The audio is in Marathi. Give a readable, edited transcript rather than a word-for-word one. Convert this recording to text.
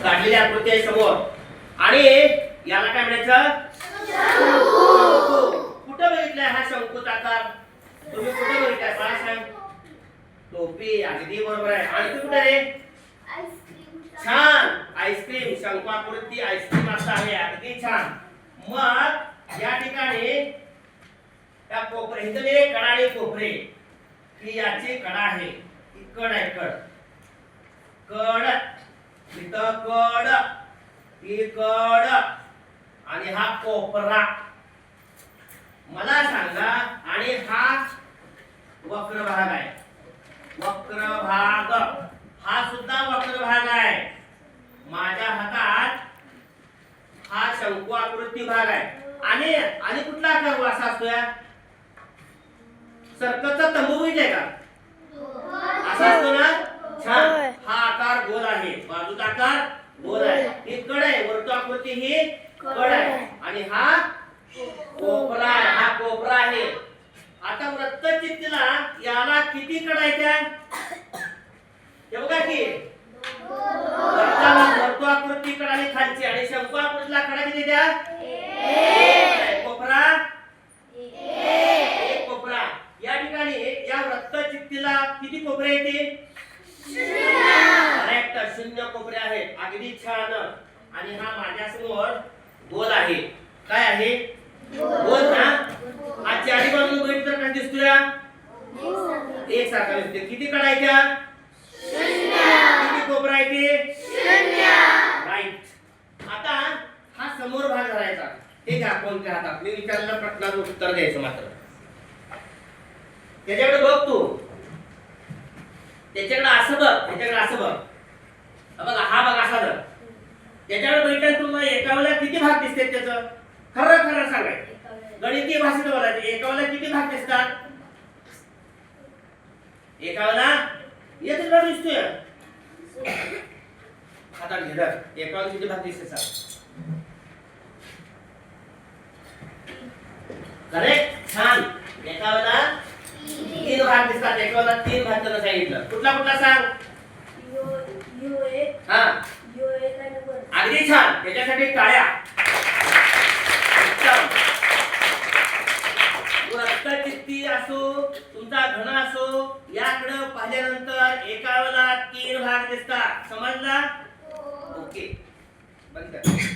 काढलेली आकृती आहे समोर आणि याला काय म्हणायचं शंकू. कुठं बघितलाय हा शंकूचा आकार? तुम्ही कुठं बघितलाय मला सांग. टोपी अगदी बरोबर आहे. आणि कुठे रे? छान आईस्क्रीम शंकू आकृती आईस्क्रीम असं आहे. अगदी छान. मग या ठिकाणी त्या कोपरे इथे कडा आणि कोपरे ही याची कडा आहे. ही कड आहे कड कड इथं कड ही कड आणि हा कोपरा. मला सांगा आणि हा वक्र भाग आहे. वक्र भाग हा सुद्धा वक्र भाग आहे. माझ्या हातात हा शंकू आकृती भाग आहे आणि कुठला आकार असा असतो या सर्कलचा तंबू आहे का? असा असतो ना. छान. हा आकार गोल आहे. बाजूचा आकार गोल आहे. ही कड आहे. वर्तुळाकृती ही कड आहे आणि हा कोपरा आहे. हा कोपरा आहे. आता वृत्तचित्तीला याला किती कडा आहेत? हे बघा की वर्तुळाकृती कडा आहे खालची आणि शंकू आकृतीला कडा किती द्या? कोपरा एक कोपरा. या ठिकाणी या वृत्तचित्तीला किती कोपरे येते? करेक्ट. 0 कोपरे आहेत. अगदी छान. आणि हा माझ्या समोर गोल आहे. काय आहे? गोल ना. हा चारी बाजूने बघितलं काय दिसतोय? एक सारखा दिसतोय. किती कडा आहेत त्या? 0. किती कोपरा आहेत? 0. राईट. आता हा समोर भाग धरायचा. हे घ्या कोणत्या हातात? मी विचारलेल्या प्रश्नाचं उत्तर द्यायचं मात्र. त्याच्याकडे बघ तू. त्याच्याकडे असं बघ. त्याच्याकडे असं बघ. बघा हा बघ असा धर. त्याच्याकडे बघितलं तुम्हाला एका वेळेला किती भाग दिसतात त्याचं? खरं खरं सांगायचं. गणितीय भाषेत बोलायचं. एका वेळेला किती भाग दिसतात? एका वेळेला एकच भाग दिसतोय. हातात घे धर. एका वेळेला किती भाग दिसतात सांग. करेक्ट. छान. एका वेळेला 3 भाग दिसतात. एका वेळेला 3 भाग त्याला सांगितलं. कुठला कुठला सांग? हा अगदी छान. त्याच्यासाठी टाळ्या. वृत्तचित्ती असो तुमचा घन असो याकडे पाहिल्यानंतर एका वेळेला 3 भाग दिसतात. समजला? ओके बंद कर.